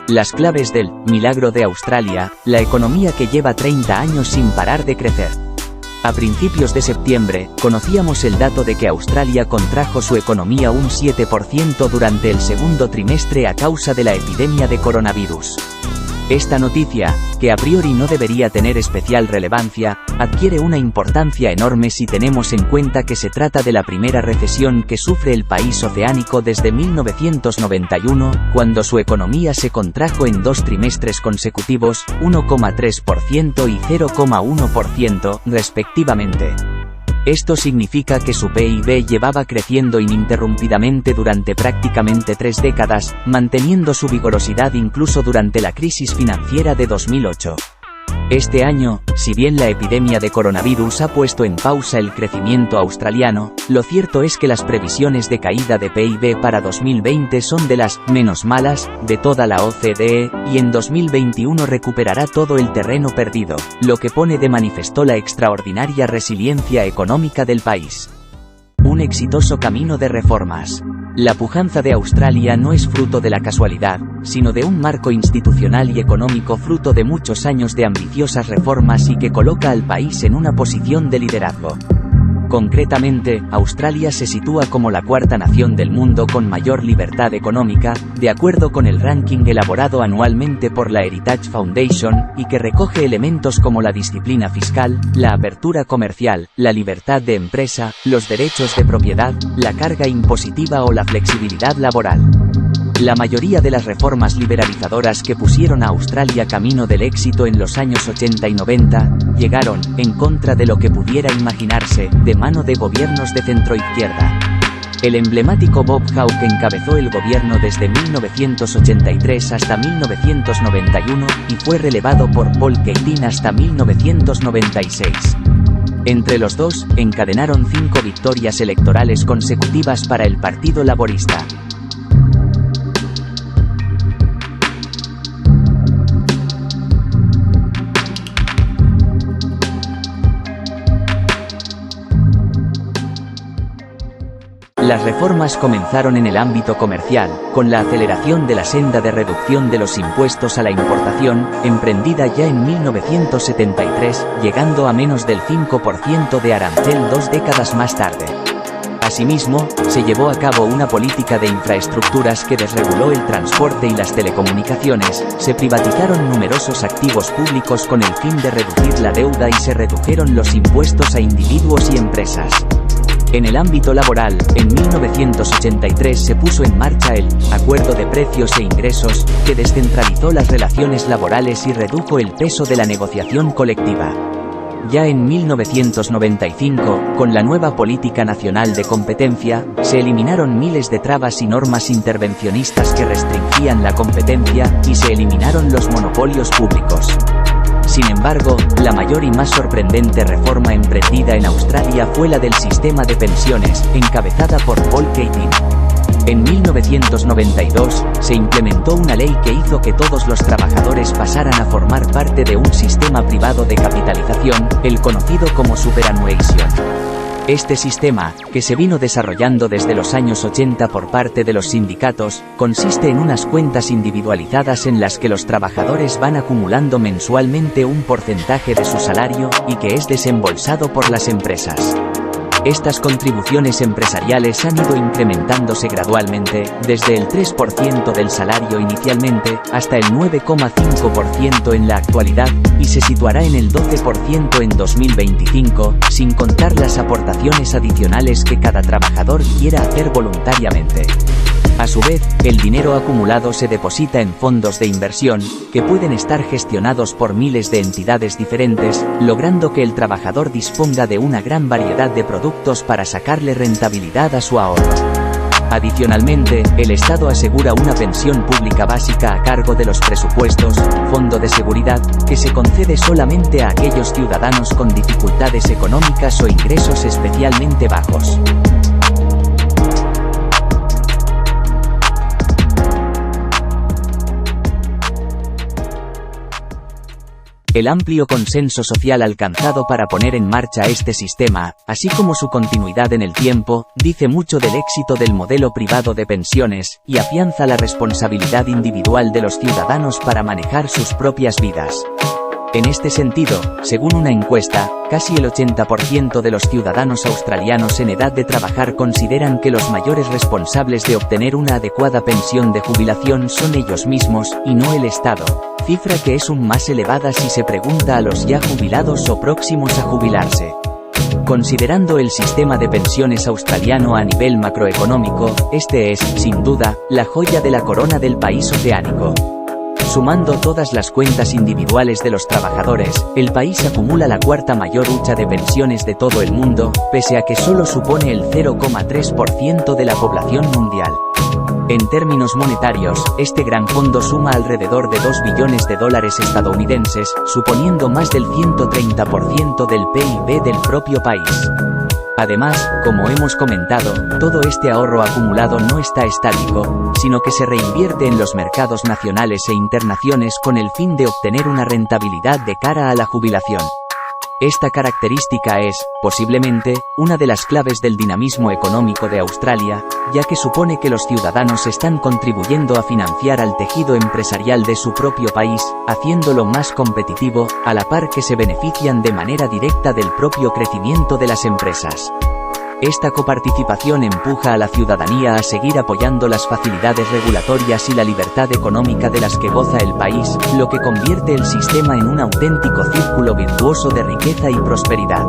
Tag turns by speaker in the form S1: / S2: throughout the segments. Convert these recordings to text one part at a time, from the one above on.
S1: Las claves del milagro de Australia, la economía que lleva 30 años sin parar de crecer. A principios de septiembre, conocíamos el dato de que Australia contrajo su economía un 7% durante el segundo trimestre a causa de la epidemia de coronavirus. Esta noticia, que a priori no debería tener especial relevancia, adquiere una importancia enorme si tenemos en cuenta que se trata de la primera recesión que sufre el país oceánico desde 1991, cuando su economía se contrajo en 2 trimestres consecutivos, 1,3% y 0,1%, respectivamente. Esto significa que su PIB llevaba creciendo ininterrumpidamente durante prácticamente 3 décadas, manteniendo su vigorosidad incluso durante la crisis financiera de 2008. Este año, si bien la epidemia de coronavirus ha puesto en pausa el crecimiento australiano, lo cierto es que las previsiones de caída de PIB para 2020 son de las menos malas de toda la OCDE, y en 2021 recuperará todo el terreno perdido, lo que pone de manifiesto la extraordinaria resiliencia económica del país. Un exitoso camino de reformas. La pujanza de Australia no es fruto de la casualidad, sino de un marco institucional y económico fruto de muchos años de ambiciosas reformas y que coloca al país en una posición de liderazgo. Concretamente, Australia se sitúa como la 4ª nación del mundo con mayor libertad económica, de acuerdo con el ranking elaborado anualmente por la Heritage Foundation, y que recoge elementos como la disciplina fiscal, la apertura comercial, la libertad de empresa, los derechos de propiedad, la carga impositiva o la flexibilidad laboral. La mayoría de las reformas liberalizadoras que pusieron a Australia camino del éxito en los años 80 y 90, llegaron, en contra de lo que pudiera imaginarse, de mano de gobiernos de centroizquierda. El emblemático Bob Hawke encabezó el gobierno desde 1983 hasta 1991, y fue relevado por Paul Keating hasta 1996. Entre los dos, encadenaron 5 victorias electorales consecutivas para el Partido Laborista. Las reformas comenzaron en el ámbito comercial, con la aceleración de la senda de reducción de los impuestos a la importación, emprendida ya en 1973, llegando a menos del 5% de arancel 2 décadas más tarde. Asimismo, se llevó a cabo una política de infraestructuras que desreguló el transporte y las telecomunicaciones, se privatizaron numerosos activos públicos con el fin de reducir la deuda y se redujeron los impuestos a individuos y empresas. En el ámbito laboral, en 1983 se puso en marcha el Acuerdo de Precios e Ingresos, que descentralizó las relaciones laborales y redujo el peso de la negociación colectiva. Ya en 1995, con la nueva Política Nacional de Competencia, se eliminaron miles de trabas y normas intervencionistas que restringían la competencia, y se eliminaron los monopolios públicos. Sin embargo, la mayor y más sorprendente reforma emprendida en Australia fue la del sistema de pensiones, encabezada por Paul Keating. En 1992, se implementó una ley que hizo que todos los trabajadores pasaran a formar parte de un sistema privado de capitalización, el conocido como superannuation. Este sistema, que se vino desarrollando desde los años 80 por parte de los sindicatos, consiste en unas cuentas individualizadas en las que los trabajadores van acumulando mensualmente un porcentaje de su salario, y que es desembolsado por las empresas. Estas contribuciones empresariales han ido incrementándose gradualmente, desde el 3% del salario inicialmente, hasta el 9,5% en la actualidad, y se situará en el 12% en 2025, sin contar las aportaciones adicionales que cada trabajador quiera hacer voluntariamente. A su vez, el dinero acumulado se deposita en fondos de inversión, que pueden estar gestionados por miles de entidades diferentes, logrando que el trabajador disponga de una gran variedad de productos para sacarle rentabilidad a su ahorro. Adicionalmente, el Estado asegura una pensión pública básica a cargo de los presupuestos, fondo de seguridad, que se concede solamente a aquellos ciudadanos con dificultades económicas o ingresos especialmente bajos. El amplio consenso social alcanzado para poner en marcha este sistema, así como su continuidad en el tiempo, dice mucho del éxito del modelo privado de pensiones, y afianza la responsabilidad individual de los ciudadanos para manejar sus propias vidas. En este sentido, según una encuesta, casi el 80% de los ciudadanos australianos en edad de trabajar consideran que los mayores responsables de obtener una adecuada pensión de jubilación son ellos mismos, y no el Estado, cifra que es aún más elevada si se pregunta a los ya jubilados o próximos a jubilarse. Considerando el sistema de pensiones australiano a nivel macroeconómico, este es, sin duda, la joya de la corona del país oceánico. Sumando todas las cuentas individuales de los trabajadores, el país acumula la cuarta mayor hucha de pensiones de todo el mundo, pese a que solo supone el 0,3% de la población mundial. En términos monetarios, este gran fondo suma alrededor de 2 billones de dólares estadounidenses, suponiendo más del 130% del PIB del propio país. Además, como hemos comentado, todo este ahorro acumulado no está estático, sino que se reinvierte en los mercados nacionales e internacionales con el fin de obtener una rentabilidad de cara a la jubilación. Esta característica es, posiblemente, una de las claves del dinamismo económico de Australia, ya que supone que los ciudadanos están contribuyendo a financiar al tejido empresarial de su propio país, haciéndolo más competitivo, a la par que se benefician de manera directa del propio crecimiento de las empresas. Esta coparticipación empuja a la ciudadanía a seguir apoyando las facilidades regulatorias y la libertad económica de las que goza el país, lo que convierte el sistema en un auténtico círculo virtuoso de riqueza y prosperidad.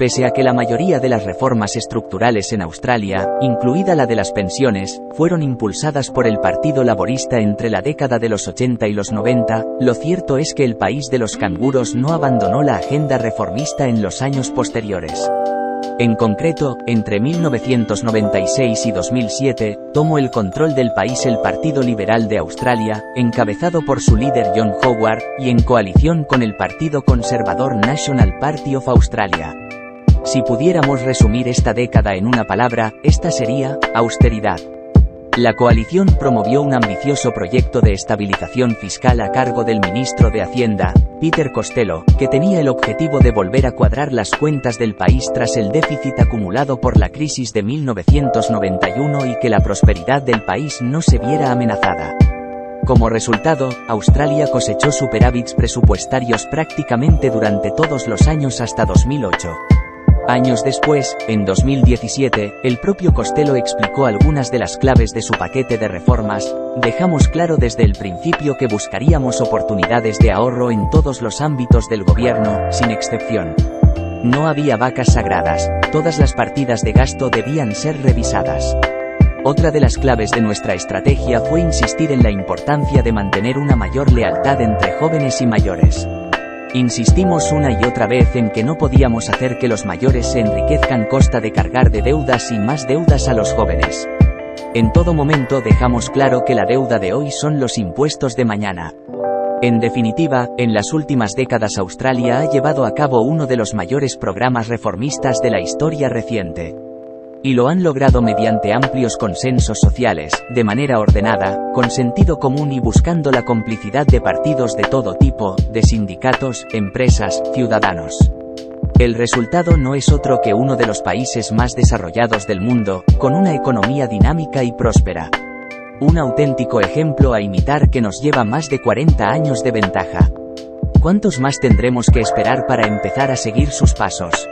S1: Pese a que la mayoría de las reformas estructurales en Australia, incluida la de las pensiones, fueron impulsadas por el Partido Laborista entre la década de los 80 y los 90, lo cierto es que el país de los canguros no abandonó la agenda reformista en los años posteriores. En concreto, entre 1996 y 2007, tomó el control del país el Partido Liberal de Australia, encabezado por su líder John Howard, y en coalición con el Partido Conservador National Party of Australia. Si pudiéramos resumir esta década en una palabra, esta sería, austeridad. La coalición promovió un ambicioso proyecto de estabilización fiscal a cargo del ministro de Hacienda, Peter Costello, que tenía el objetivo de volver a cuadrar las cuentas del país tras el déficit acumulado por la crisis de 1991 y que la prosperidad del país no se viera amenazada. Como resultado, Australia cosechó superávits presupuestarios prácticamente durante todos los años hasta 2008. Años después, en 2017, el propio Costello explicó algunas de las claves de su paquete de reformas. Dejamos claro desde el principio que buscaríamos oportunidades de ahorro en todos los ámbitos del gobierno, sin excepción. No había vacas sagradas, todas las partidas de gasto debían ser revisadas. Otra de las claves de nuestra estrategia fue insistir en la importancia de mantener una mayor lealtad entre jóvenes y mayores. Insistimos una y otra vez en que no podíamos hacer que los mayores se enriquezcan a costa de cargar de deudas y más deudas a los jóvenes. En todo momento dejamos claro que la deuda de hoy son los impuestos de mañana. En definitiva, en las últimas décadas Australia ha llevado a cabo uno de los mayores programas reformistas de la historia reciente. Y lo han logrado mediante amplios consensos sociales, de manera ordenada, con sentido común y buscando la complicidad de partidos de todo tipo, de sindicatos, empresas, ciudadanos. El resultado no es otro que uno de los países más desarrollados del mundo, con una economía dinámica y próspera. Un auténtico ejemplo a imitar que nos lleva más de 40 años de ventaja. ¿Cuántos más tendremos que esperar para empezar a seguir sus pasos?